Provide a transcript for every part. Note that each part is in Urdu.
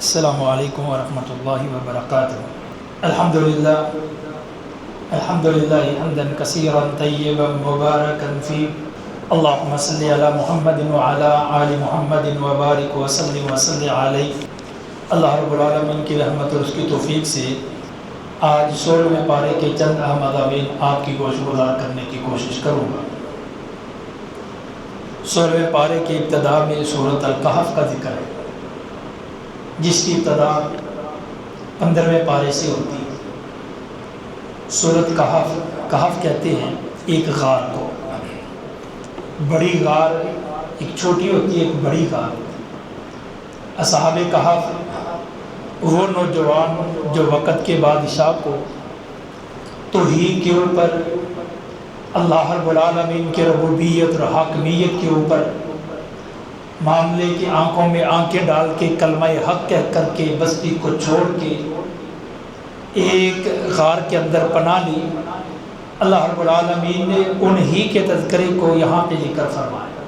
السلام علیکم ورحمۃ اللہ وبرکاتہ۔ الحمدللہ حمدا کثیرا طیبا مبارکا فی، اللہم صلی علی محمد وعلی آل محمد وبارک وسلم وصلی علیہ۔ اللہ رب العالمین کی رحمت اور اس کی توفیق سے آج 16ویں پارے کے چند اہم مضامین آپ کی گوش گزار کرنے کی کوشش کروں گا۔ 16ویں پارے کی ابتدا میں سورۃ الکہف کا ذکر ہے، جس کی ابتدا 15ویں پارے سے ہوتی ہے۔ سورۃ کہف کہتے ہیں ایک غار کو، بڑی غار ایک چھوٹی ہوتی ہے، ایک بڑی غار ہوتی ہے۔ اصحاب کہف وہ نوجوان جو وقت کے بادشاہ کو توحید کے اوپر، اللہ رب العالمین کے ربوبیت اور حاکمیت کے اوپر معاملے کی آنکھوں میں آنکھیں ڈال کے کلمہ حق کہہ کر کے بستی کو چھوڑ کے ایک غار کے اندر پناہ لی، اللہ رب العالمین نے انہی کے تذکرے کو یہاں پہ ذکر فرمایا۔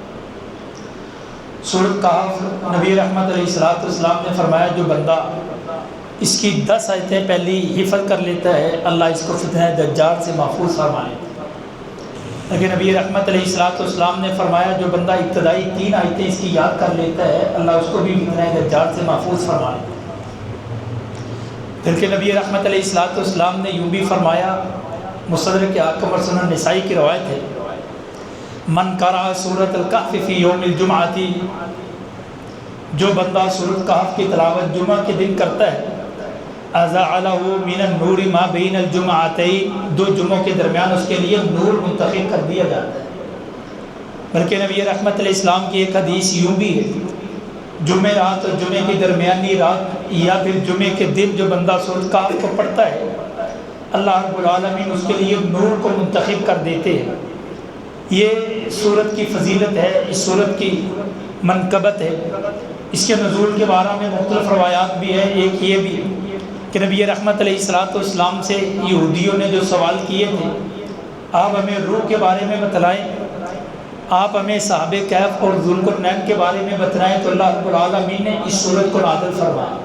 سورۃ کہف نبی رحمت علیہ السلام نے فرمایا جو بندہ اس کی 10 آیتیں پہلی حفظ کر لیتا ہے، اللہ اس کو فتنہ دجال سے محفوظ فرما لیتا ہے۔ لیکن نبی رحمت علیہ السلام نے فرمایا جو بندہ ابتدائی 3 آیتیں اس کی یاد کر لیتا ہے، اللہ اس کو بھی فتنہ دجال سے محفوظ فرما لیتا ہے۔ پھر کہ نبی رحمت علیہ السلام نے یوں بھی فرمایا، مستدرک حاکم اور سنن نسائی کی روایت ہے، من قرأ سورۃ الکہف فی یوم الجمعۃ، جو بندہ سورۃ کہف کی تلاوت جمعہ کے دن کرتا ہے، اضاء له من النور ما بین الجمعتین، 2 جمعوں کے درمیان اس کے لیے نور منتخب کر دیا جاتا ہے۔ بلکہ نبی رحمت علیہ السلام کی ایک حدیث یوں بھی ہے، جمعہ رات اور جمعے کی درمیانی رات یا پھر جمعے کے دن جو بندہ سورۃ کہف کو پڑھتا ہے، اللہ رب العالمین اس کے لیے نور کو منتخب کر دیتے ہیں۔ یہ سورت کی فضیلت ہے، اس سورت کی منقبت ہے۔ اس کے نزول کے بارے میں مختلف روایات بھی ہیں۔ ایک یہ بھی کہ نبی رحمت علیہ السلام سے یہودیوں نے جو سوال کیے تھے، آپ ہمیں روح کے بارے میں بتلائیں، آپ ہمیں صحابہ کہف اور ذوالقرنین کے بارے میں بتلائیں، تو اللہ رب العالمین نے اس سورت کو نازل فرمایا۔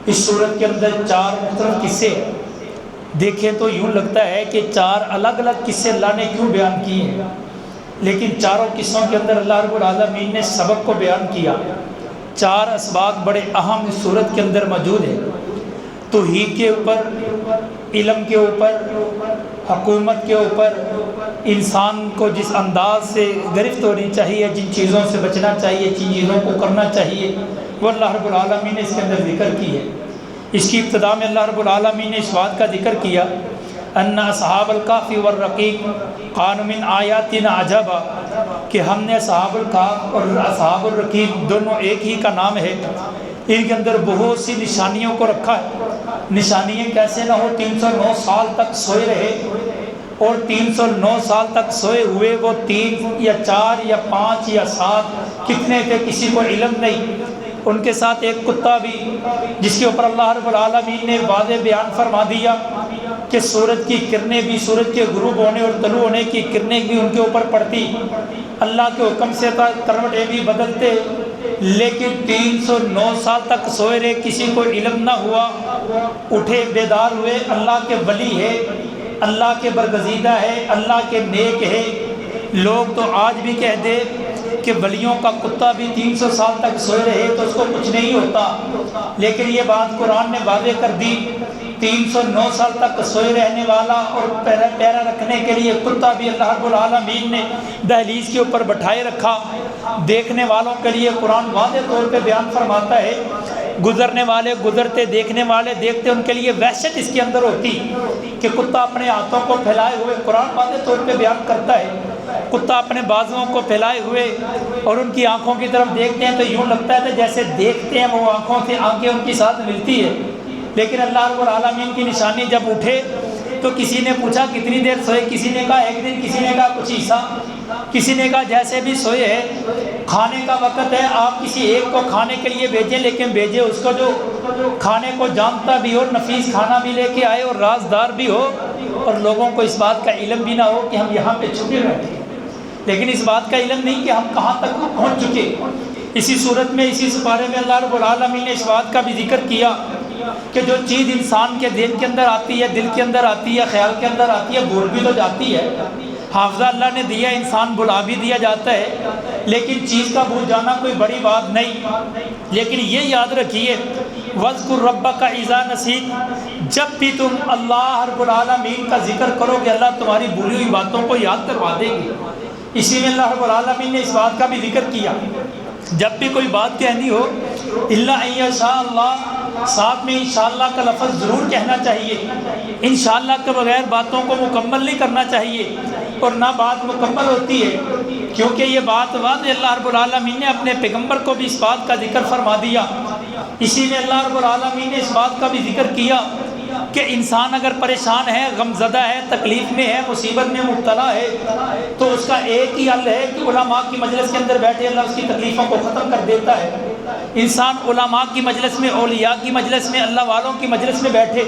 اس سورت کے اندر 4 مختلف قصے ہیں۔ دیکھیں تو یوں لگتا ہے کہ 4 الگ الگ قصے اللہ نے کیوں بیان کیے ہیں، لیکن چاروں قصوں کے اندر اللہ رب العالمین نے سبق کو بیان کیا۔ 4 اسباق بڑے اہم اس سورت کے اندر موجود ہیں۔ توحید کے اوپر، علم کے اوپر، حکومت کے اوپر، انسان کو جس انداز سے گرفت ہونی چاہیے، جن چیزوں سے بچنا چاہیے، جن چیزوں کو کرنا چاہیے، وہ اللہ رب العالمین نے اس کے اندر ذکر کی ہے۔ اس کی ابتدا میں اللہ رب العالمین نے اس بات کا ذکر کیا، ان اصحاب الکہف والرقیم کانوا من آیاتنا عجبا، کہ ہم نے اصحاب الکہف اور اصحاب الرقیم دونوں ایک ہی کا نام ہے، ان کے اندر بہت سی نشانیوں کو رکھا ہے۔ نشانیاں کیسے نہ ہو، 309 سال تک سوئے رہے، اور 309 سال تک سوئے ہوئے وہ 3 یا 4 یا 5 یا 7 کتنے تھے کسی کو علم نہیں۔ ان کے ساتھ ایک کتا بھی، جس کے اوپر اللہ رب العالمین نے واضح بیان فرما دیا کہ سورج کی کرنیں بھی، سورج کے غروب ہونے اور طلوع ہونے کی کرنیں بھی ان کے اوپر پڑتی، اللہ کے حکم سے کروٹیں بھی بدلتے، لیکن 309 سال تک سوئے رہے، کسی کو علم نہ ہوا، اٹھے بیدار ہوئے، اللہ کے ولی ہے، اللہ کے برگزیدہ ہے، اللہ کے نیک ہے۔ لوگ تو آج بھی کہہ دے کہ ولیوں کا کتا بھی 300 سال تک سوئے رہے تو اس کو کچھ نہیں ہوتا، لیکن یہ بات قرآن نے واضح کر دی، 309 سال تک سوئے رہنے والا اور پیرا رکھنے کے لیے کتا بھی اللہ رب العالمین نے دہلیز کے اوپر بٹھائے رکھا۔ دیکھنے والوں کے لیے قرآن واضح طور پہ بیان فرماتا ہے، گزرنے والے گزرتے، دیکھنے والے دیکھتے، ان کے لیے وحشت اس کے اندر ہوتی کہ کتا اپنے ہاتھوں کو پھیلائے ہوئے، قرآن واضح طور پہ بیان کرتا ہے، کتا اپنے بازوؤں کو پھیلائے ہوئے اور ان کی آنکھوں کی طرف دیکھتے ہیں تو یوں لگتا ہے کہ جیسے دیکھتے ہیں وہ آنکھوں سے آنکھیں ان کی ساتھ ملتی ہے۔ لیکن اللہ رب العالمین کی نشانی جب اٹھے تو کسی نے پوچھا کتنی دیر سوئے، کسی نے کہا 1 دن، کسی نے کہا کچھ حصہ، کسی نے کہا جیسے بھی سوئے ہیں، کھانے کا وقت ہے، آپ کسی ایک کو کھانے کے لیے بھیجیں، لیکن بھیجیں اس کو جو کھانے کو جانتا بھی ہو، نفیس کھانا بھی لے کے آئے اور رازدار بھی ہو، اور لوگوں کو اس بات کا علم بھی نہ ہو کہ ہم یہاں پہ چھپے بیٹھے ہیں، لیکن اس بات کا علم نہیں کہ ہم کہاں تک پہنچ چکے۔ اسی صورت میں اسی سپارے میں اللہ رب العالمین نے اس بات کا بھی ذکر کیا کہ جو چیز انسان کے دل کے اندر آتی ہے، دل کے اندر آتی ہے، خیال کے اندر آتی ہے، بھول بھی تو جاتی ہے۔ حافظہ اللہ نے دیا، انسان بھلا بھی دیا جاتا ہے، لیکن چیز کا بھول جانا کوئی بڑی بات نہیں۔ لیکن یہ یاد رکھیے وَاذْكُرْ رَبَّكَ إِذَا نَسِيتَ، جب بھی تم اللہ رب العالمین کا ذکر کرو گے اللہ تمہاری بھولی ہوئی باتوں کو یاد کروا دے گی۔ اسی میں اللہ رب العالمین نے اس بات کا بھی ذکر کیا، جب بھی کوئی بات کہنی ہو الا ان یشاء اللہ، ساتھ میں انشاءاللہ کا لفظ ضرور کہنا چاہیے۔ انشاءاللہ کے بغیر باتوں کو مکمل نہیں کرنا چاہیے، اور نہ بات مکمل ہوتی ہے، کیونکہ یہ بات واضح اللہ رب العالمین نے اپنے پیغمبر کو بھی اس بات کا ذکر فرما دیا۔ اسی میں اللہ رب العالمین نے اس بات کا بھی ذکر کیا کہ انسان اگر پریشان ہے، غم زدہ ہے، تکلیف میں ہے، مصیبت میں مبتلا ہے، تو اس کا ایک ہی حل ہے کہ علماء کی مجلس کے اندر بیٹھے، اللہ اس کی تکلیفوں کو ختم کر دیتا ہے۔ انسان علماء کی مجلس میں، اولیاء کی مجلس میں، اللہ والوں کی مجلس میں بیٹھے،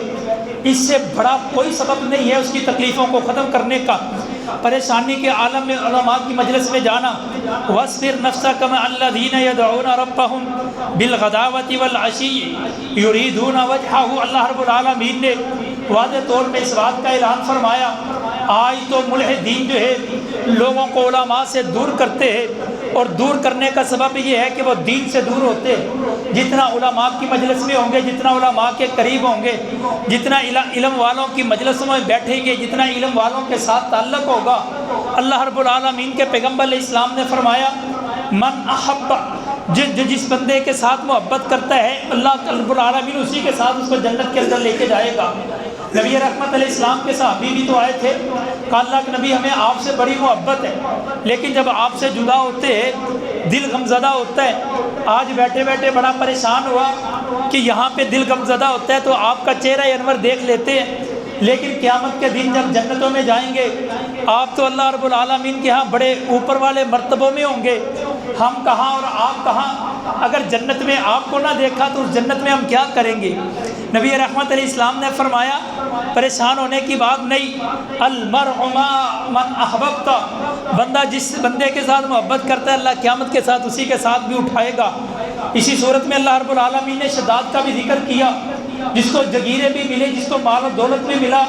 اس سے بڑا کوئی سبب نہیں ہے اس کی تکلیفوں کو ختم کرنے کا۔ پریشانی کے عالم میں علماء کی مجلس میں جانا، وَاصْبِرْ نَفْسَكَ مَعَ الَّذِينَ يَدْعُونَ رَبَّهُمْ بِالْغَدَاوَةِ وَالْعَشِيِّ يُرِيدُونَ وَجْهَهُ۔ اللہ رب العالمین نے واضح طور پہ اس بات کا اعلان فرمایا، آج تو ملحدین جو ہے لوگوں کو علماء سے دور کرتے ہیں، اور دور کرنے کا سبب یہ ہے کہ وہ دین سے دور ہوتے ہیں۔ جتنا علماء کی مجلس میں ہوں گے، جتنا علماء کے قریب ہوں گے، جتنا علم والوں کی مجلسوں میں بیٹھیں گے، جتنا علم والوں کے ساتھ تعلق ہوگا، اللہ رب العالمین کے پیغمبر علیہ السلام نے فرمایا من احب، جس بندے کے ساتھ محبت کرتا ہے اللہ رب العالمین اسی کے ساتھ اس کو جنت کے اندر لے کے جائے گا۔ نبی رحمت علیہ السلام کے صحابی بھی تو آئے تھے، کہا اللہ کے نبی ہمیں آپ سے بڑی محبت ہے، لیکن جب آپ سے جدا ہوتے ہیں دل غمزدہ ہوتا ہے۔ آج بیٹھے بیٹھے بڑا پریشان ہوا کہ یہاں پہ دل غمزدہ ہوتا ہے تو آپ کا چہرہ انور دیکھ لیتے ہیں، لیکن قیامت کے دن جب جنتوں میں جائیں گے آپ تو اللہ رب العالمین کے ہاں بڑے اوپر والے مرتبوں میں ہوں گے، ہم کہاں اور آپ کہاں؟ اگر جنت میں آپ کو نہ دیکھا تو اس جنت میں ہم کیا کریں گے؟ نبی رحمت علیہ السلام نے فرمایا پریشان ہونے کی بات نہیں، المرء مع من احببت، بندہ جس بندے کے ساتھ محبت کرتا ہے اللہ قیامت کے ساتھ اسی کے ساتھ بھی اٹھائے گا۔ اسی صورت میں اللہ رب العالمین نے شداد کا بھی ذکر کیا، جس کو جگیرے بھی ملے، جس کو مال و دولت بھی ملا،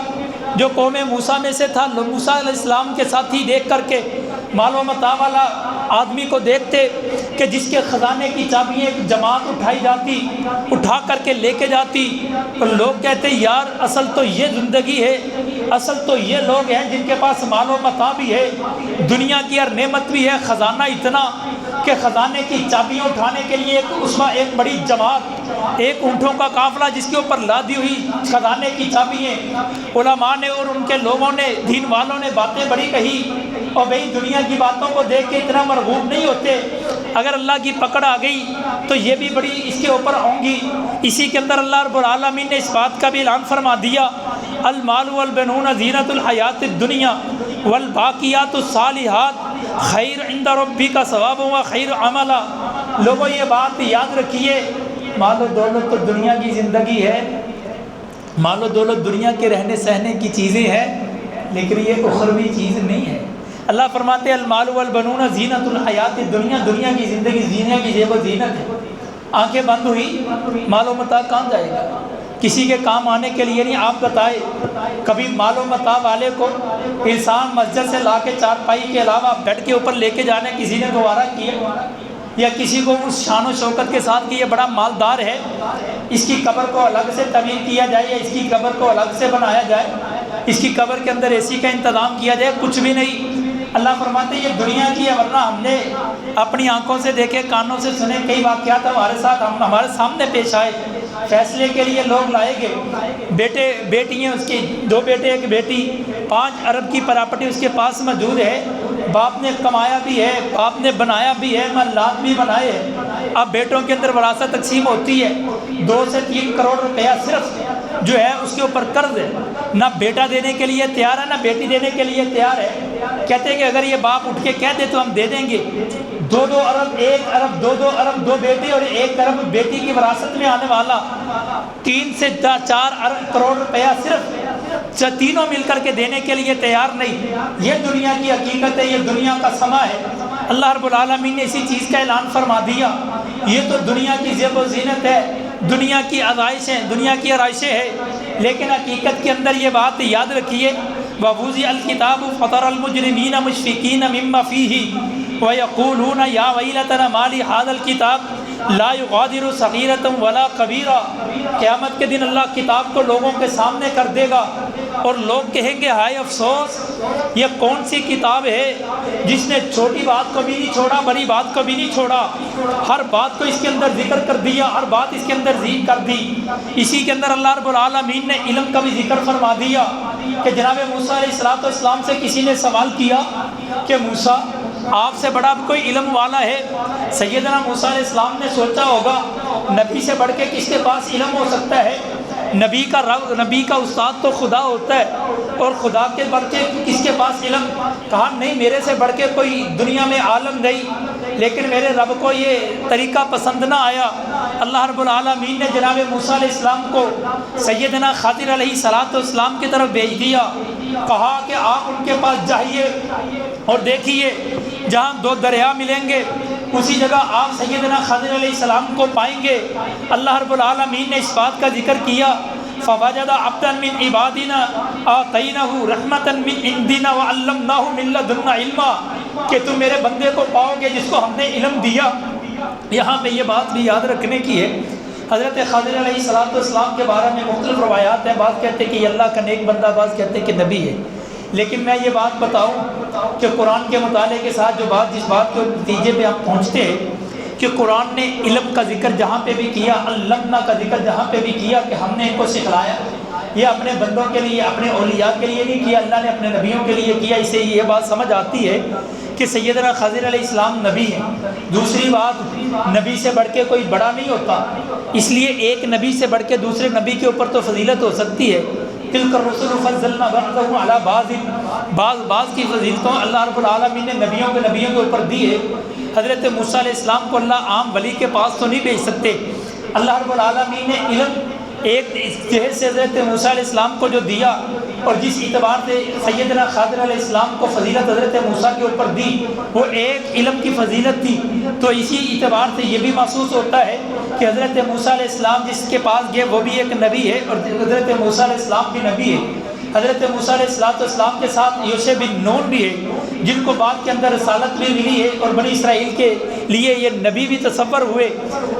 جو قوم موسیٰ میں سے تھا، موسیٰ علیہ السلام کے ساتھی دیکھ کر کے مال و متاع والا آدمی کو دیکھتے کہ جس کے خزانے کی چابیاں ایک جماعت اٹھائی جاتی، اٹھا کر کے لے کے جاتی، اور لوگ کہتے یار اصل تو یہ زندگی ہے، اصل تو یہ لوگ ہیں جن کے پاس مال و متاع بھی ہے، دنیا کی ہر نعمت بھی ہے، خزانہ اتنا کہ خزانے کی چابیاں اٹھانے کے لیے ایک بڑی جماعت، ایک اونٹوں کا قافلہ جس کے اوپر لادی ہوئی خزانے کی چابیاں۔ علماء نے اور ان کے لوگوں نے، دین والوں نے باتیں بڑی کہی، اور بھئی دنیا کی باتوں کو دیکھ کے اتنا مرغوب نہیں ہوتے، اگر اللہ کی پکڑ آ گئی تو یہ بھی بڑی اس کے اوپر ہوں گی۔ اسی کے اندر اللہ رب العالمین نے اس بات کا بھی اعلان فرما دیا، المال والبنون زینۃ الحیات الدنیا والباقیات الصالحات خیر عند ربک ثوابا وخیر عملا۔ لوگوں یہ بات یاد رکھیے، مال و دولت تو دنیا کی زندگی ہے، مال و دولت دنیا کے رہنے سہنے کی چیزیں ہیں، لیکن یہ اخروی چیز نہیں ہے۔ اللہ فرماتے ہیں المال والبنون زینۃ الحیات الدنیا، دنیا کی زندگی دنیا کی زیب و زینت ہے۔ آنکھیں بند ہوئی، مال و متاع کہاں جائے گا؟ کسی کے کام آنے کے لیے نہیں۔ آپ بتائے کبھی مال و متاع والے کو انسان مسجد سے لا کے چارپائی کے علاوہ بیڈ کے اوپر لے کے جانے کسی نے گوارا کیا؟ یا کسی کو اس شان و شوکت کے ساتھ کہ یہ بڑا مالدار ہے، اس کی قبر کو الگ سے تعمیر کیا جائے یا اس کی قبر کو الگ سے بنایا جائے، اس کی قبر کے اندر اے سی کا انتظام کیا جائے؟ کچھ بھی نہیں۔ اللہ فرماتے ہیں یہ دنیا کی ہے، ورنہ ہم نے اپنی آنکھوں سے دیکھے، کانوں سے سنے، کئی واقعات ہمارے ساتھ ہمارے سامنے پیش آئے۔ فیصلے کے لیے لوگ لائے گئے، بیٹے بیٹی ہیں اس کی، 2 بیٹے 1 بیٹی، 5 ارب کی پراپرٹی اس کے پاس موجود ہے، باپ نے کمایا بھی ہے، باپ نے بنایا بھی ہے، محلات بھی بنائے ہیں۔ اب بیٹوں کے اندر وراثت تقسیم ہوتی ہے، 2 سے 3 کروڑ روپیہ صرف جو ہے اس کے اوپر قرض ہے، نہ بیٹا دینے کے لیے تیار ہے نہ بیٹی دینے کے لیے تیار ہے۔ کہتے ہیں کہ اگر یہ باپ اٹھ کے کہہ دے تو ہم دے دیں گے۔ 2 ارب 1 ارب 2 ارب 2 بیٹے اور 1 ارب بیٹی کی وراثت میں آنے والا 3 سے 4 کروڑ روپیہ صرف تینوں مل کر کے دینے کے لیے تیار نہیں۔ یہ دنیا کی حقیقت ہے، یہ دنیا کا سما ہے۔ اللہ رب العالمین نے اسی چیز کا اعلان فرما دیا، یہ تو دنیا کی زیب و زینت ہے، دنیا کی آرائشیں، دنیا کی آرائشیں ہے، لیکن حقیقت کے اندر یہ بات یاد رکھیے، وَوُضِعَ الْكِتَابُ فَتَرَى الْمُجْرِمِينَ مُشْفِقِينَ مِمَّا فِيهِ وَيَقُولُونَ يَا وَيْلَتَنَا مَا لِهَذَا الْكِتَابِ لَا يُغَادِرُ صَغِيرَةً وَلَا كَبِيرًا۔ قیامت کے دن اللہ کتاب کو لوگوں کے سامنے کر دے گا اور لوگ کہیں گے ہائے افسوس، یہ کون سی کتاب ہے جس نے چھوٹی بات کو بھی نہیں چھوڑا، بڑی بات کو بھی نہیں چھوڑا، ہر بات کو اس کے اندر ذکر کر دیا، ہر بات اس کے اندر ذکر کر دی۔ اسی کے اندر اللہ رب العالمین نے علم کا بھی ذکر فرما دیا کہ جناب موسیٰ علیہ السلام سے کسی نے سوال کیا کہ موسیٰ آپ سے بڑا کوئی علم والا ہے؟ سیدنا موسیٰ علیہ السلام نے سوچا ہوگا نبی سے بڑھ کے کس کے پاس علم ہو سکتا ہے، نبی کا رب، نبی کا استاد تو خدا ہوتا ہے، اور خدا کے بڑھ کے کس کے پاس علم؟ کہا نہیں، میرے سے بڑھ کے کوئی دنیا میں عالم نہیں، لیکن میرے رب کو یہ طریقہ پسند نہ آیا۔ اللہ رب العالمین نے جناب موسیٰ علیہ السلام کو سیدنا خضر علیہ السلام کی طرف بھیج دیا، کہا کہ آپ ان کے پاس جائیے اور دیکھیے جہاں دو دریا ملیں گے اسی جگہ آپ سیدنا خضر علیہ السلام کو پائیں گے۔ اللہ رب العالمین نے اس بات کا ذکر کیا، فوجد عبدا من عبادنا آتیناہ رحمتا من عندنا وعلمناہ من لدنا علما، کہ تم میرے بندے کو پاؤ گے جس کو ہم نے علم دیا۔ یہاں پہ یہ بات بھی یاد رکھنے کی ہے، حضرت خضر علیہ السلام کے بارے میں مختلف روایات ہیں، بعض کہتے ہیں کہ یہ اللہ کا نیک بندہ، بعض کہتے ہیں کہ نبی ہے، لیکن میں یہ بات بتاؤں کہ قرآن کے مطالعے کے ساتھ جو بات، جس بات کے نتیجے پہ ہم پہنچتے ہیں کہ قرآن نے علم کا ذکر جہاں پہ بھی کیا، علمنا کا ذکر جہاں پہ بھی کیا کہ ہم نے ان کو سکھلایا، یہ اپنے بندوں کے لیے، اپنے اولیاء کے لیے نہیں کیا، اللہ نے اپنے نبیوں کے لیے کیا۔ اسے یہ بات سمجھ آتی ہے کہ سیدنا خضر علیہ السلام نبی ہیں۔ دوسری بات، نبی سے بڑھ کے کوئی بڑا نہیں ہوتا، اس لیے ایک نبی سے بڑھ کے دوسرے نبی کے اوپر تو فضیلت ہو سکتی ہے۔ تلک الرسل فضلنا بعضهم علی بعض کی فضیلتوں اللہ رب العالمین نے نبیوں کے اوپر دی ہے۔ حضرت موسیٰ علیہ السلام کو اللہ عام ولی کے پاس تو نہیں بھیج سکتے، اللہ رب العالمین نے علم ایک جہت سے حضرت موسیٰ علیہ السلام کو جو دیا، اور جس اعتبار سے سیدنا خضر علیہ السلام کو فضیلت حضرت موسیٰ کے اوپر دی وہ ایک علم کی فضیلت تھی، تو اسی اعتبار سے یہ بھی محسوس ہوتا ہے کہ حضرت موسیٰ علیہ السلام جس کے پاس گئے وہ بھی ایک نبی ہے، اور حضرت موسیٰ علیہ السلام بھی نبی ہے۔ حضرت موسیٰ علیہ السلام کے ساتھ یوشع بن نون بھی ہے، جن کو بعد کے اندر رسالت بھی ملی ہے، اور بنی اسرائیل کے لیے یہ نبی بھی تصور ہوئے۔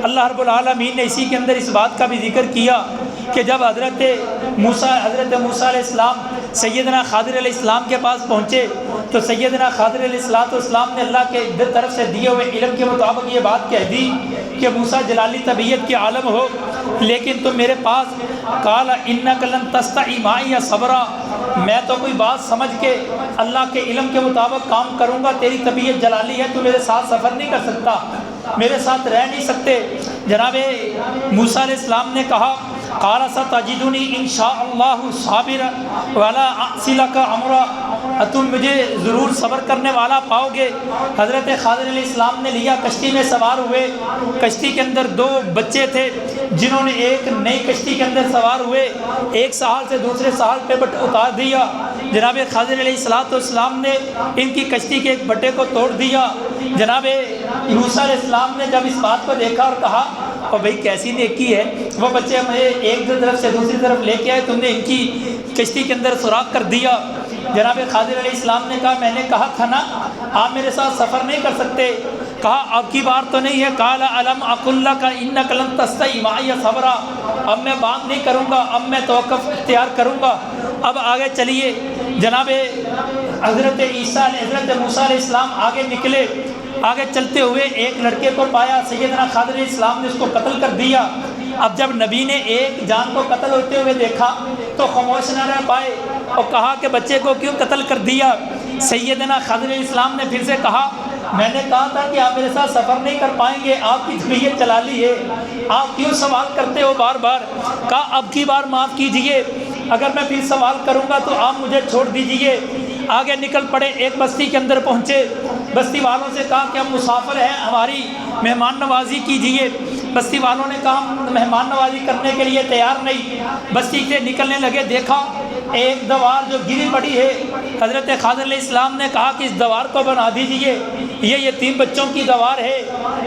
اللہ رب العالمین نے اسی کے اندر اس بات کا بھی ذکر کیا کہ جب حضرت موسیٰ علیہ السلام سیدنا خضر علیہ السلام کے پاس پہنچے تو سیدنا خضر علیہ السلام نے اللہ کے طرف سے دیے ہوئے علم کے مطابق یہ بات کہہ دی کہ موسیٰ جلالی طبیعت کے عالم ہو، لیکن تم میرے پاس قال انک لن تستطیع معی صبرا، میں تو کوئی بات سمجھ کے اللہ کے علم کے مطابق کام کروں گا، تیری طبیعت جلالی ہے، تو میرے ساتھ سفر نہیں کر سکتا، میرے ساتھ رہ نہیں سکتے۔ جناب موسیٰ علیہ السلام نے کہا قال ستجدنی ان شاء اللہ صابرا ولا اعصی لک امرا، تم مجھے ضرور صبر کرنے والا پاؤ گے۔ حضرت خضر علیہ السلام نے لیا، کشتی میں سوار ہوئے، کشتی کے اندر دو بچے تھے جنہوں نے ایک نئی کشتی کے اندر سوار ہوئے، ایک ساحل سے دوسرے ساحل پہ اتار دیا۔ جناب خضر علیہ السلام نے ان کی کشتی کے ایک بٹے کو توڑ دیا۔ جناب موسیٰ علیہ السلام نے جب اس بات کو دیکھا اور کہا اور بھئی کیسی نیکی ہے، وہ بچے مجھے ایک طرف سے دوسری طرف لے کے آئے، تم نے ان کی کشتی کے اندر سوراخ کر دیا۔ جناب خضر علیہ السلام نے کہا میں نے کہا تھا نا آپ میرے ساتھ سفر نہیں کر سکتے، کہا اب کی بار تو نہیں ہے، قال الم اقل لک انک لن تستطیع معی صبرا، اب میں بات نہیں کروں گا، اب میں توقف اختیار کروں گا۔ اب آگے چلیے، جناب حضرت موسیٰ علیہ السلام آگے نکلے، آگے چلتے ہوئے ایک لڑکے کو پایا، سیدنا خضر علیہ السلام نے اس کو قتل کر دیا۔ اب جب نبی نے ایک جان کو قتل ہوتے ہوئے دیکھا تو خاموش نہ رہ پائے اور کہا کہ بچے کو کیوں قتل کر دیا؟ سیدنا خضر علیہ السلام نے پھر سے کہا میں نے کہا تھا کہ آپ میرے ساتھ سفر نہیں کر پائیں گے، آپ کی طبیعت جلالی ہے، آپ کیوں سوال کرتے ہو بار بار؟ کہا اب کی بار معاف کیجئے، اگر میں پھر سوال کروں گا تو آپ مجھے چھوڑ دیجئے۔ آگے نکل پڑے، ایک بستی کے اندر پہنچے، بستی والوں سے کہا کہ ہم مسافر ہیں، ہماری مہمان نوازی کیجئے۔ بستی والوں نے کہا ہم مہمان نوازی کرنے کے لیے تیار نہیں۔ بستی سے نکلنے لگے، دیکھا ایک دیوار جو گری پڑی ہے حضرت خضر علیہ السلام نے کہا کہ اس دیوار کو بنا دیجئے، یہ یتیم بچوں کی دیوار ہے۔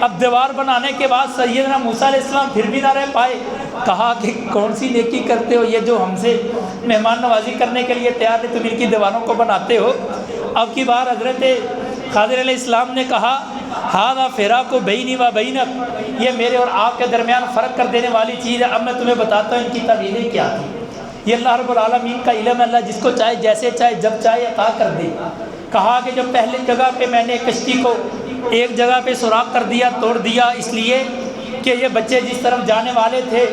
اب دیوار بنانے کے بعد سیدنا موسیٰ علیہ السلام پھر بھی نہ رہ پائے، کہا کہ کون سی نیکی کرتے ہو، یہ جو ہم سے مہمان نوازی کرنے کے لیے تیار ہے تم ان کی دیواروں کو بناتے ہو۔ اب کی بار حضرت خضر علیہ السلام نے کہا ھذا فراق بینی و بینک، یہ میرے اور آپ کے درمیان فرق کر دینے والی چیز ہے، اب میں تمہیں بتاتا ہوں ان کی تعبیریں کیا تھی۔ یہ اللہ رب العالمین کا علم ہے، اللہ جس کو چاہے جیسے چاہے جب چاہے عطا کر دے۔ کہا کہ جب پہلی جگہ پہ میں نے کشتی کو ایک جگہ پہ سوراخ کر دیا، توڑ دیا، اس لیے کہ یہ بچے جس طرف جانے والے تھے،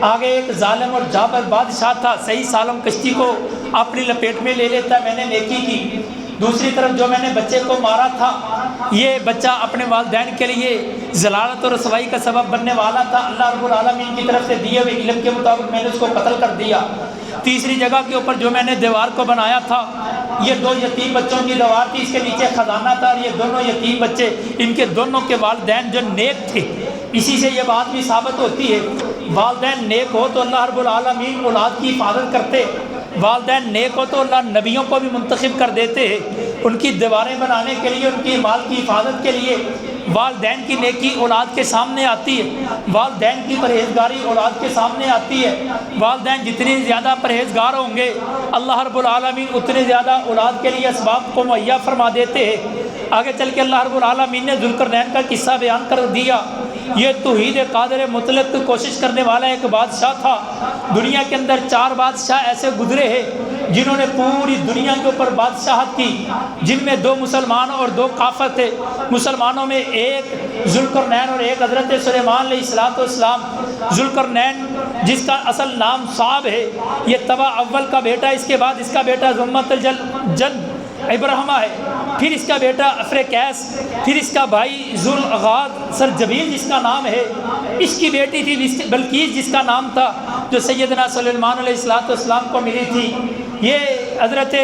آگے ایک ظالم اور جابر بادشاہ تھا، صحیح سالم کشتی کو اپنی لپیٹ میں لے لیتا، میں نے نیکی کی۔ دوسری طرف جو میں نے بچے کو مارا تھا، یہ بچہ اپنے والدین کے لیے ضلالت اور رسوائی کا سبب بننے والا تھا، اللہ رب العالمین کی طرف سے دیے ہوئے علم کے مطابق میں نے اس کو قتل کر دیا۔ تیسری جگہ کے اوپر جو میں نے دیوار کو بنایا تھا، یہ دو یتیم بچوں کی دیوار تھی، اس کے نیچے خزانہ تھا، اور یہ دونوں یتیم بچے، ان کے دونوں کے والدین جو نیک تھے۔ اسی سے یہ بات بھی ثابت ہوتی ہے، والدین نیک ہو تو اللہ رب العالمین اولاد کی حفاظت کرتے، والدین نیک ہو تو اللہ نبیوں کو بھی منتخب کر دیتے ہیں ان کی دیواریں بنانے کے لیے، ان کی مال کی حفاظت کے لیے۔ والدین کی نیکی اولاد کے سامنے آتی ہے، والدین کی پرہیزگاری اولاد کے سامنے آتی ہے۔ والدین جتنے زیادہ پرہیزگار ہوں گے، اللہ رب العالمین اتنے زیادہ اولاد کے لیے اسباب کو مہیا فرما دیتے ہیں۔ آگے چل کے اللہ رب العالمین نے ذوالقرنین کا قصہ بیان کر دیا۔ یہ توحید قادر مطلق کی کوشش کرنے والا ایک بادشاہ تھا۔ دنیا کے اندر 4 بادشاہ ایسے گزرے ہیں جنہوں نے پوری دنیا کے اوپر بادشاہت کی، جن میں 2 مسلمان اور 2 کافر تھے۔ مسلمانوں میں ایک ذوالقرنین اور ایک حضرت سلیمان علیہ السلام۔ ذوالقرنین جس کا اصل نام صعب ہے، یہ تبا اول کا بیٹا، اس کے بعد اس کا بیٹا ذمت الجن ابراہیمہ ہے، پھر اس کا بیٹا افرقیس، پھر اس کا بھائی ذوالعغاد سرجبیل جس کا نام ہے، اس کی بیٹی تھی بلقیس جس کا نام تھا، جو سیدنا سلیمان علیہ السلام کو ملی تھی۔ یہ حضرت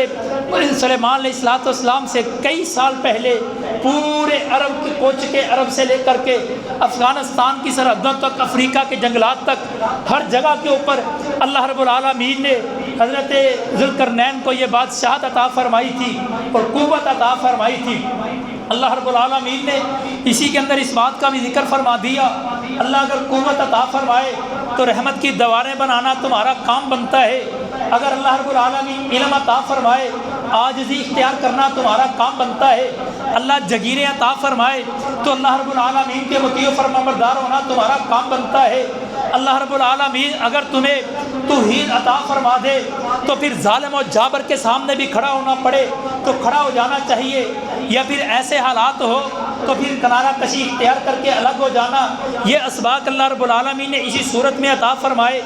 سلیمان علیہ السلام سے کئی سال پہلے پورے عرب کے کوچ کے عرب سے لے کر کے افغانستان کی سرحدوں تک، افریقہ کے جنگلات تک، ہر جگہ کے اوپر اللہ رب العالمین نے حضرت ذوالقرنین کو یہ بادشاہت عطا فرمائی تھی اور قوت عطا فرمائی تھی۔ اللہ رب العالمین نے اسی کے اندر اس بات کا بھی ذکر فرما دیا، اللہ اگر قوت عطا فرمائے تو رحمت کی دیواریں بنانا تمہارا کام بنتا ہے، اگر اللہ رب العالمین علم عطا فرمائے عاجزی اختیار کرنا تمہارا کام بنتا ہے، اللہ جگیریں عطا فرمائے تو اللہ رب العالمین کے مطیع و فرمانبردار ہونا تمہارا کام بنتا ہے۔ اللہ رب العالمین اگر تمہیں توحید عطا فرما دے تو پھر ظالم اور جابر کے سامنے بھی کھڑا ہونا پڑے تو کھڑا ہو جانا چاہیے، یا پھر ایسے حالات ہو تو پھر کنارہ کشی اختیار کر کے الگ ہو جانا۔ یہ اسباق اللہ رب العالمین نے اسی صورت میں عطا فرمائے،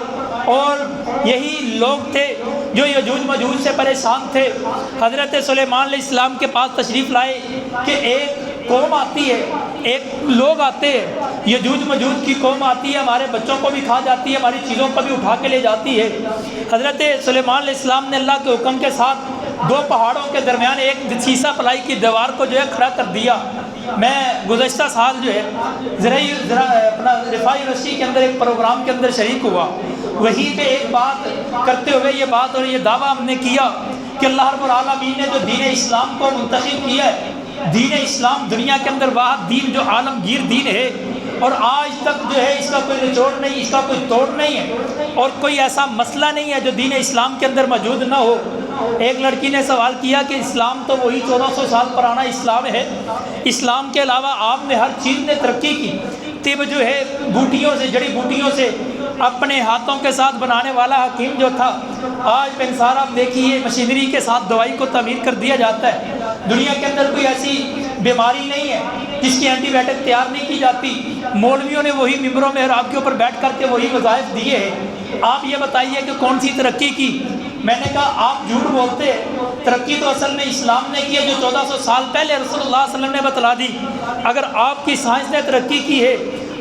اور یہی لوگ تھے جو یجوج مجوج سے پریشان تھے۔ حضرت سلیمان علیہ السلام کے پاس تشریف لائے کہ ایک قوم آتی ہے، ایک لوگ آتے ہیں، یجوج مجوج کی قوم آتی ہے، ہمارے بچوں کو بھی کھا جاتی ہے، ہماری چیزوں کو بھی اٹھا کے لے جاتی ہے۔ حضرت سلیمان علیہ السلام نے اللہ کے حکم کے ساتھ 2 پہاڑوں کے درمیان ایک سیسہ پلائی کی دیوار کو جو ہے کھڑا کر دیا۔ میں گزشتہ سال جو ہے اپنا رفاعی یونیورسٹی کے اندر ایک پروگرام کے اندر شریک ہوا، وہیں پہ ایک بات کرتے ہوئے یہ بات اور یہ دعویٰ ہم نے کیا کہ اللہ رب العالمین نے جو دین اسلام کو منتخب کیا ہے، دین اسلام دنیا کے اندر واحد دین جو عالمگیر دین ہے، اور آج تک جو ہے اس کا کوئی نچوڑ نہیں، اس کا کوئی توڑ نہیں ہے، اور کوئی ایسا مسئلہ نہیں ہے جو دین اسلام کے اندر موجود نہ ہو۔ ایک لڑکی نے سوال کیا کہ اسلام تو وہی 1400 سال پرانا اسلام ہے، اسلام کے علاوہ آپ نے ہر چیز نے ترقی کی، طب جو ہے بوٹیوں سے، جڑی بوٹیوں سے اپنے ہاتھوں کے ساتھ بنانے والا حکیم جو تھا، آج پنسار آپ دیکھیے مشینری کے ساتھ دوائی کو تعمیر کر دیا جاتا ہے۔ دنیا کے اندر کوئی ایسی بیماری نہیں ہے جس کی اینٹی بائیوٹک تیار نہیں کی جاتی، مولویوں نے وہی ممبروں میں رات کے اوپر بیٹھ کر کے وہی وظائف دیے ہیں۔ آپ یہ بتائیے کہ کون سی ترقی کی؟ میں نے کہا آپ جھوٹ بولتے ہیں، ترقی تو اصل میں اسلام نے کی ہے جو 1400 سال پہلے رسول اللہ صلی اللہ علیہ وسلم نے بتلا دی۔ اگر آپ کی سائنس نے ترقی کی ہے،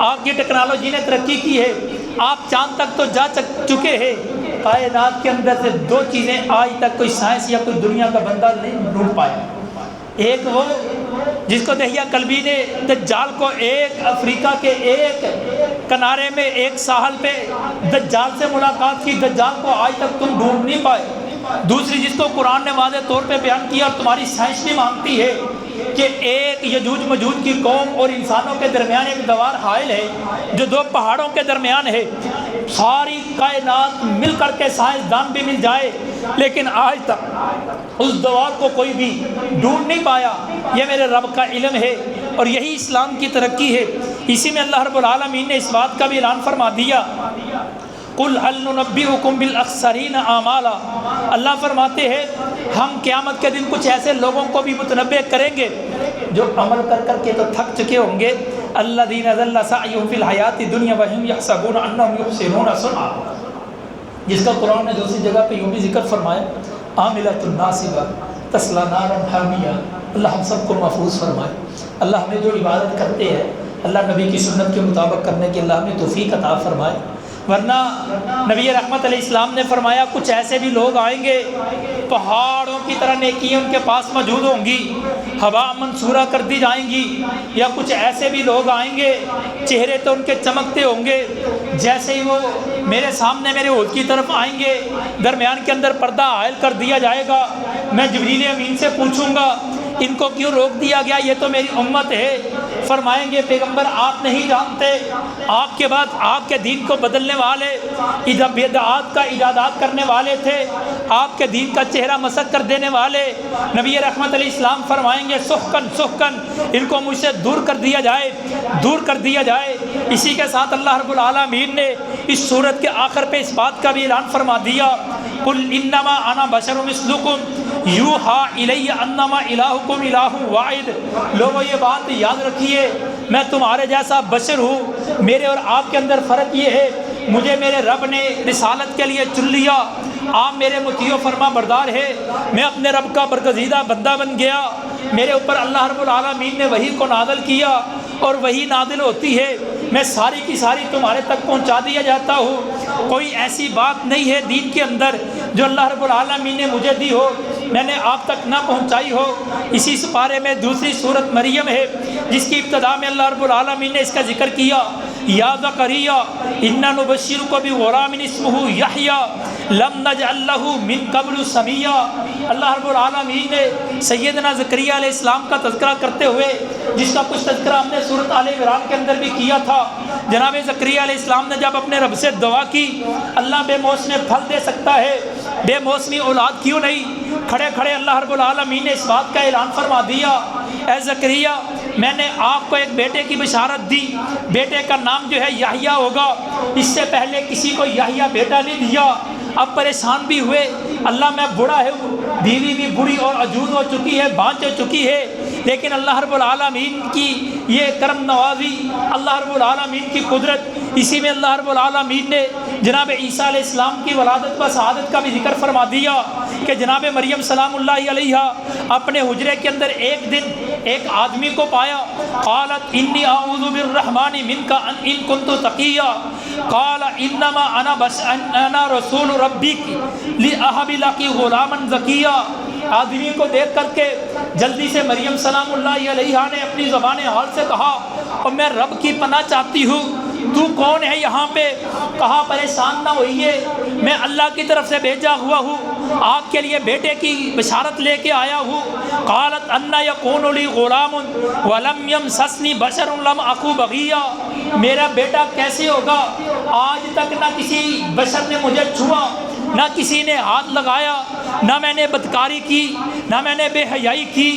آپ کی ٹیکنالوجی نے ترقی کی ہے، آپ چاند تک تو جا چکے ہیں، کائنات کے اندر سے 2 چیزیں آج تک کوئی سائنس یا کوئی دنیا کا بندہ نہیں ڈھونڈ پایا۔ ایک وہ جس کو دہیا کلبی نے دجال کو ایک افریقہ کے ایک کنارے میں ایک ساحل پہ دجال سے ملاقات کی، دجال کو آج تک تم ڈھونڈ نہیں پائے۔ دوسری جس کو قرآن نے واضح طور پہ بیان کیا اور تمہاری سائنس بھی مانگتی ہے کہ ایک یجوج مجوج کی قوم اور انسانوں کے درمیان ایک دیوار حائل ہے جو دو پہاڑوں کے درمیان ہے. ساری کائنات مل کر کے سائنسدان بھی مل جائے لیکن آج تک اس دیوار کو کوئی بھی ڈھونڈ نہیں پایا. یہ میرے رب کا علم ہے اور یہی اسلام کی ترقی ہے. اسی میں اللہ رب العالمین نے اس بات کا بھی اعلان فرما دیا قُلْ هَلْ نُنَبِّئُكُمْ بِالْأَخْسَرِينَ أَعْمَالًا. اللہ فرماتے ہیں ہم قیامت کے دن کچھ ایسے لوگوں کو بھی متنبع کریں گے جو عمل کر کر کے تو تھک چکے ہوں گے. الَّذِينَ ضَلَّ سَعْيُهُمْ فِي الْحَيَاةِ الدُّنْيَا وَهُمْ يَحْسَبُونَ أَنَّهُمْ يُحْسِنُونَ صُنْعًا. جس کا قرآن نے دوسری جگہ پہ یوں بھی ذکر فرمایا عاملۃ ناصبہ تصلیٰ نارا حامیہ. اللہ ہم سب کو محفوظ فرمائے. اللہ ہمیں جو عبادت کرتے ہیں اللہ نبی کی سنت کے مطابق کرنے کی اللہ ہمیں توفیق عطا فرمائے. ورنہ نبی رحمت علیہ السلام نے فرمایا کچھ ایسے بھی لوگ آئیں گے پہاڑوں کی طرح نیکیاں ان کے پاس موجود ہوں گی ہوا منصورہ کر دی جائیں گی. یا کچھ ایسے بھی لوگ آئیں گے چہرے تو ان کے چمکتے ہوں گے جیسے ہی وہ میرے سامنے میرے حوض کی طرف آئیں گے درمیان کے اندر پردہ حائل کر دیا جائے گا. میں جبریل امین سے پوچھوں گا ان کو کیوں روک دیا گیا, یہ تو میری امت ہے. فرمائیں گے پیغمبر آپ نہیں جانتے آپ کے بعد آپ کے دین کو بدلنے والے بدعات کا ایجادات کرنے والے تھے, آپ کے دین کا چہرہ مسخ کر دینے والے. نبی رحمت علیہ السلام فرمائیں گے سحقن سحقن ان کو مجھ سے دور کر دیا جائے دور کر دیا جائے. اسی کے ساتھ اللہ رب العالمین نے اس سورت کے آخر پہ اس بات کا بھی اعلان فرما دیا قل انما انا بشر مثلکم یوحا الی انما الہکم الہ واحد. لوگوں یہ بات یاد رکھیے میں تمہارے جیسا بشر ہوں. میرے اور آپ کے اندر فرق یہ ہے مجھے میرے رب نے رسالت کے لیے چن لیا. آپ میرے مطیع و فرما بردار ہے. میں اپنے رب کا برگزیدہ بندہ بن گیا. میرے اوپر اللہ رب العالمین نے وحی کو نازل کیا اور وحی نازل ہوتی ہے میں ساری کی ساری تمہارے تک پہنچا دیا جاتا ہوں. کوئی ایسی بات نہیں ہے دین کے اندر جو اللہ رب العالمین نے مجھے دی ہو میں نے آپ تک نہ پہنچائی ہو. اسی سپارے میں دوسری سورت مریم ہے جس کی ابتدا میں اللہ رب العالمین نے اس کا ذکر کیا یا زکریا انا نبشرک بغلام اسمہ یحییٰ لم نجعل لہ من قبل سمیہ. اللہ رب العالمین نے سیدنا زکریا علیہ السلام کا تذکرہ کرتے ہوئے جس کا کچھ تذکرہ ہم نے سورت آل عمران کے اندر بھی کیا تھا. جناب زکریا علیہ السلام نے جب اپنے رب سے دعا کی اللہ بے موسم پھل دے سکتا ہے بے موسمی اولاد کیوں نہیں. کھڑے کھڑے اللہ رب العالمین نے اس بات کا اعلان فرما دیا اے زکریا میں نے آپ کو ایک بیٹے کی بشارت دی. بیٹے کا نام جو ہے یحییٰ ہوگا. اس سے پہلے کسی کو یحییٰ بیٹا نہیں دیا. اب پریشان بھی ہوئے اللہ میں بوڑھا ہے بیوی بھی بوڑھی اور عجوز ہو چکی ہے بانج ہو چکی ہے. لیکن اللہ رب العالمین کی یہ کرم نوازی اللہ رب العالمین کی قدرت. اسی میں اللہ رب العالمین نے جناب عیسیٰ علیہ السلام کی ولادت و شہادت کا بھی ذکر فرما دیا کہ جناب مریم سلام اللہ علیہ اپنے حجرے کے اندر ایک دن ایک آدمی کو پایا. قالت انی اعوذ بالرحمن منک ان کنت تقیا قال انما انا رسول ربک لاہب لک غلاما زکیا. آدمی کو دیکھ کر کے جلدی سے مریم سلام اللہ علیہ نے اپنی زبان حال سے کہا اور میں رب کی پناہ چاہتی ہوں تو کون ہے یہاں پہ. کہا پریشان نہ ہوئیے میں اللہ کی طرف سے بھیجا ہوا ہوں آپ کے لیے بیٹے کی بشارت لے کے آیا ہوں. قالت انا یکون لی غلام ولم یمسسنی بشر لم اکو بغیا. میرا بیٹا کیسے ہوگا آج تک نہ کسی بشر نے مجھے چھوا نہ کسی نے ہاتھ لگایا نہ میں نے بدکاری کی نہ میں نے بے حیائی کی.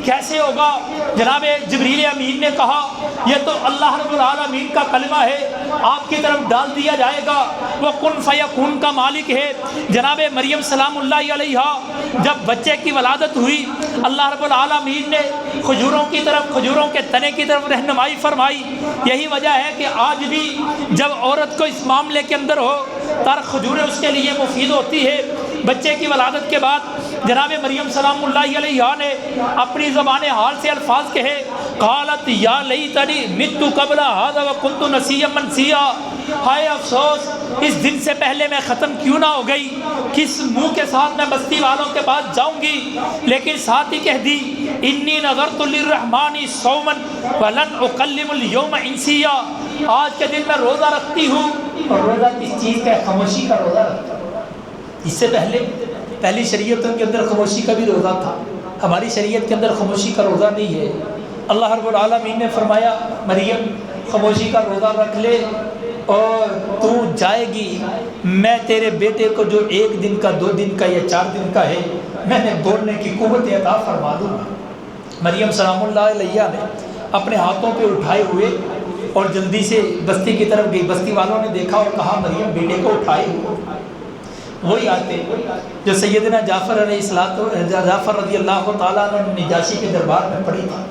کیسے ہوگا. جناب جبریل امین نے کہا یہ تو اللہ رب العالمین کا کلمہ ہے آپ کی طرف ڈال دیا جائے گا. وہ کن فیکون کا مالک ہے. جناب مریم سلام اللہ علیہ جب بچے کی ولادت ہوئی اللہ رب العالمین نے کھجوروں کی طرف کھجوروں کے تنے کی طرف رہنمائی فرمائی. یہی وجہ ہے کہ آج بھی جب عورت کو اس معاملے کے اندر ہو تر کھجوریں اس کے لیے مفید ہوتی ہے. بچے کی ولادت کے بعد جناب مریم سلام اللہ علیہ نے اپنی زبان حال سے الفاظ کہے قالت یا لیتنی مت قبل ھذا وکنت نسیا منسیا. ہائے افسوس اس دن سے پہلے میں ختم کیوں نہ ہو گئی. کس منہ کے ساتھ میں بستی والوں کے پاس جاؤں گی. لیکن ساتھ ہی کہہ دی انی نذرت للرحمن صوما ولن اکلم اليوم انسیا. آج کے دن میں روزہ رکھتی ہوں. اور روزہ کس چیز کا؟ خاموشی کا روزہ رکھتا ہوں. اس سے پہلے پہلی شریعتوں کے اندر خاموشی کا بھی روزہ تھا، ہماری شریعت کے اندر خاموشی کا روزہ نہیں ہے۔ اللہ رب العالمین نے فرمایا مریم خاموشی کا روزہ رکھ لے اور تو جائے گی، میں تیرے بیٹے کو جو 1 دن کا 2 دن کا یا 4 دن کا ہے میں نے بولنے کی قوت عطا فرما دوں گا۔ مریم سلام اللہ علیہ نے اپنے ہاتھوں پہ اٹھائے ہوئے اور جلدی سے بستی کی طرف گئی۔ بستی والوں نے دیکھا اور کہا مریم بیٹے کو اٹھائے ہوئے، وہی آتے جو سیدنا جعفر رضی اللہ تعالیٰ عنہ نے نجاشی کے دربار میں پڑھی تھی۔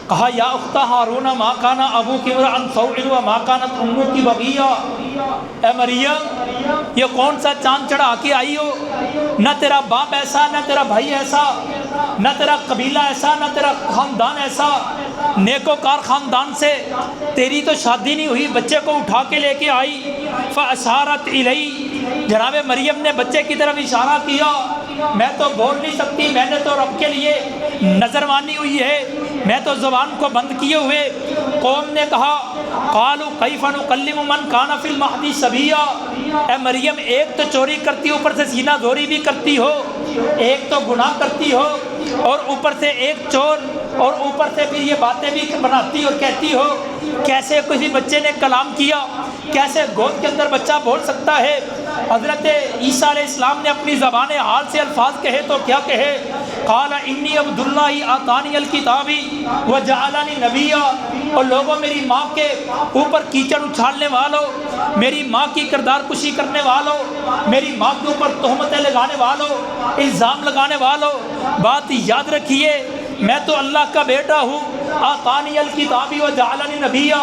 کہا یا اخت ہارون ما کان ابوک امرأ سوء وما کانت امک بغیہ، اے مریم یہ کون سا چاند چڑھا کے آئی ہو؟ نہ تیرا باپ ایسا، نہ تیرا بھائی ایسا، نہ تیرا قبیلہ ایسا، نہ تیرا خاندان ایسا، نیکوکار خاندان سے تیری تو شادی نہیں ہوئی، بچے کو اٹھا کے لے کے آئی۔ فاشارت الی، جناب مریم نے بچے کی طرف اشارہ کیا، میں تو بول نہیں سکتی، میں نے تو رب کے لیے نظر مانی ہوئی ہے، میں تو زبان کو بند کیے ہوئے۔ قوم نے کہا قالوا کیف نکلم من کان فی المہد صبیا، اے مریم ایک تو چوری کرتی ہو، اوپر سے سینہ زوری بھی کرتی ہو، ایک تو گناہ کرتی ہو اور اوپر سے ایک چور، اور اوپر سے پھر یہ باتیں بھی بناتی اور کہتی ہو، کیسے کسی بچے نے کلام کیا، کیسے گود کے اندر بچہ بول سکتا ہے؟ حضرت عیسیٰ علیہ السلام نے اپنی زبان حال سے الفاظ کہے تو کیا کہے؟ قال انی عبد اللہ آتانی الکتاب وجعلنی نبیا، اور لوگوں میری ماں کے اوپر کیچڑ اچھالنے والوں، میری ماں کی کردار کشی کرنے والوں، میری ماں کے اوپر تہمتیں لگانے والوں، الزام لگانے والوں، بات یاد رکھیے میں تو اللہ کا بیٹا ہوں۔ آتانی الکتاب وجعلنی نبیا،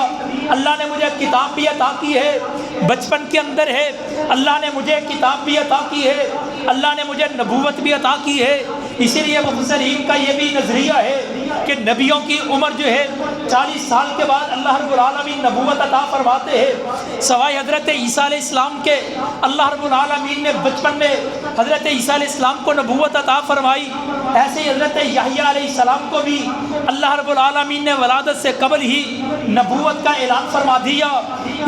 اللہ نے مجھے کتاب بھی عطا کی ہے، بچپن کے اندر ہے اللہ نے مجھے کتاب بھی عطا کی ہے، اللہ نے مجھے نبوت بھی عطا کی ہے۔ اسی لیے مفسرین کا یہ بھی نظریہ ہے کہ نبیوں کی عمر جو ہے 40 سال کے بعد اللہ رب العالمین نبوت عطا فرماتے ہیں، سوائے حضرت عیسیٰ علیہ السلام کے۔ اللہ رب العالمین نے بچپن میں حضرت عیسیٰ علیہ السلام کو نبوت عطا فرمائی، ایسے ہی حضرت یحییٰ علیہ السلام کو بھی اللہ رب العالمین نے ولادت سے قبل ہی نبوت کا اعلان فرما دیا۔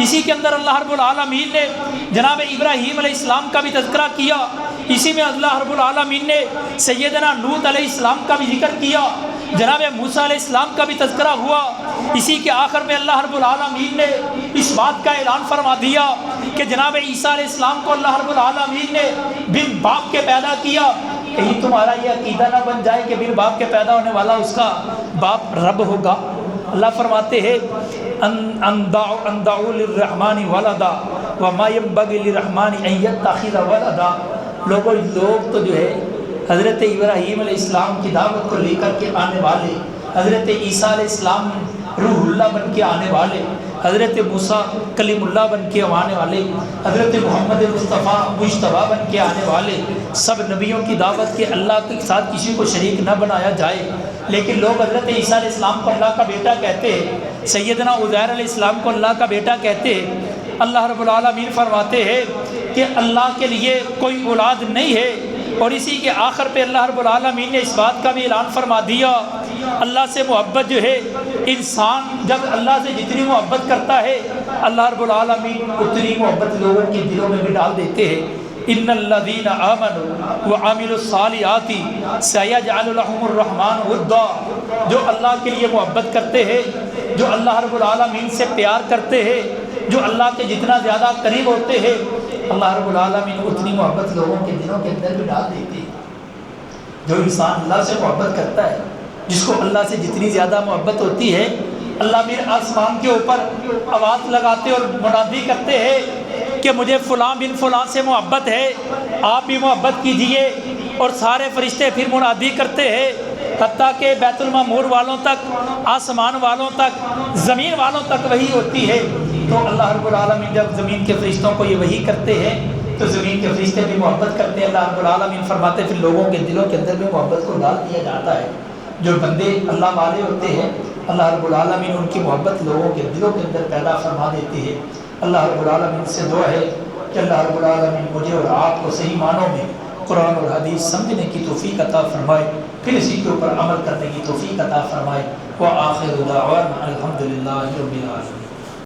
اسی کے اندر اللہ رب العالمین نے جناب ابراہیم علیہ السلام کا بھی تذکرہ کیا، اسی میں اللہ رب العالمین نے سیدنا لوط علیہ السلام کا بھی ذکر کیا، جناب موسیٰ علیہ السلام کا بھی تذکرہ ہوا۔ اسی کے آخر میں اللہ رب العالمین نے اس بات کا اعلان فرما دیا کہ جناب عیسیٰ علیہ السلام کو اللہ رب العالمین نے بن باپ کے پیدا کیا۔ کہیں تمہارا یہ عقیدہ نہ بن جائے کہ بن باپ کے پیدا ہونے والا اس کا باپ رب ہوگا۔ اللہ فرماتے ہیں ان دعوا للرحمن ولدا وما ينبغي للرحمن ان يتخذ ولدا۔ لوگ تو جو ہے حضرت ابراہیم علیہ السلام کی دعوت کو لے کر کے آنے والے، حضرت عیسیٰ علیہ السلام روح اللہ بن کے آنے والے، حضرت موسیٰ کلیم اللہ بن کے آنے والے، حضرت محمد مصطفیٰ مجتبیٰ بن کے آنے والے، سب نبیوں کی دعوت کے اللہ کے ساتھ کسی کو شریک نہ بنایا جائے۔ لیکن لوگ حضرت عیسیٰ علیہ السلام کو اللہ کا بیٹا کہتے ہیں، سیدنا عزیر علیہ السلام کو اللہ کا بیٹا کہتے ہیں۔ اللہ رب العالمین فرماتے ہیں کہ اللہ کے لیے کوئی اولاد نہیں ہے، اور اسی کے آخر پہ اللہ رب العالمین نے اس بات کا بھی اعلان فرما دیا، اللہ سے محبت جو ہے انسان جب اللہ سے جتنی محبت کرتا ہے اللہ رب العالمین اتنی محبت لوگوں کے دلوں میں بھی ڈال دیتے ہیں۔ ان الذین آمنوا وعملوا الصالحات سیجعل لهم الرحمن ودا، جو اللہ کے لیے محبت کرتے ہیں، جو اللہ رب العالمین سے پیار کرتے ہیں، جو اللہ کے جتنا زیادہ قریب ہوتے ہیں اللہ رب العالمین اتنی محبت لوگوں کے دلوں کے اندر بھی ڈال دیتی ہے۔ جو انسان اللہ سے محبت کرتا ہے، جس کو اللہ سے جتنی زیادہ محبت ہوتی ہے، اللہ پھر آسمان کے اوپر آواز لگاتے اور منادی کرتے ہیں کہ مجھے فلاں بن فلاں سے محبت ہے، آپ بھی محبت کیجئے، اور سارے فرشتے پھر منادی کرتے ہیں، حتیٰ کہ بیت المعمور والوں تک، آسمان والوں تک، زمین والوں تک وحی ہوتی ہے۔ تو اللہ رب العالمین جب زمین کے فرشتوں کو یہ وحی کرتے ہیں تو زمین کے فرشتے بھی محبت کرتے ہیں۔ اللہ رب العالمین فرماتے پھر لوگوں کے دلوں کے اندر بھی محبت کو ڈال دیا جاتا ہے۔ جو بندے اللہ والے ہوتے ہیں اللہ رب العالمین ان کی محبت لوگوں کے دلوں کے اندر پیدا فرما دیتے ہیں۔ اللہ رب العالمین سے دعا ہے کہ اللہ رب العالمین مجھے اور آپ کو صحیح معنوں میں قرآن اور حدیث سمجھنے کی توفیق عطا فرمائے، پھر اسی کے اوپر عمل کرنے کی توفیق عطا فرمائے۔ وآخر دعوانا الحمدللہ رب العالمین۔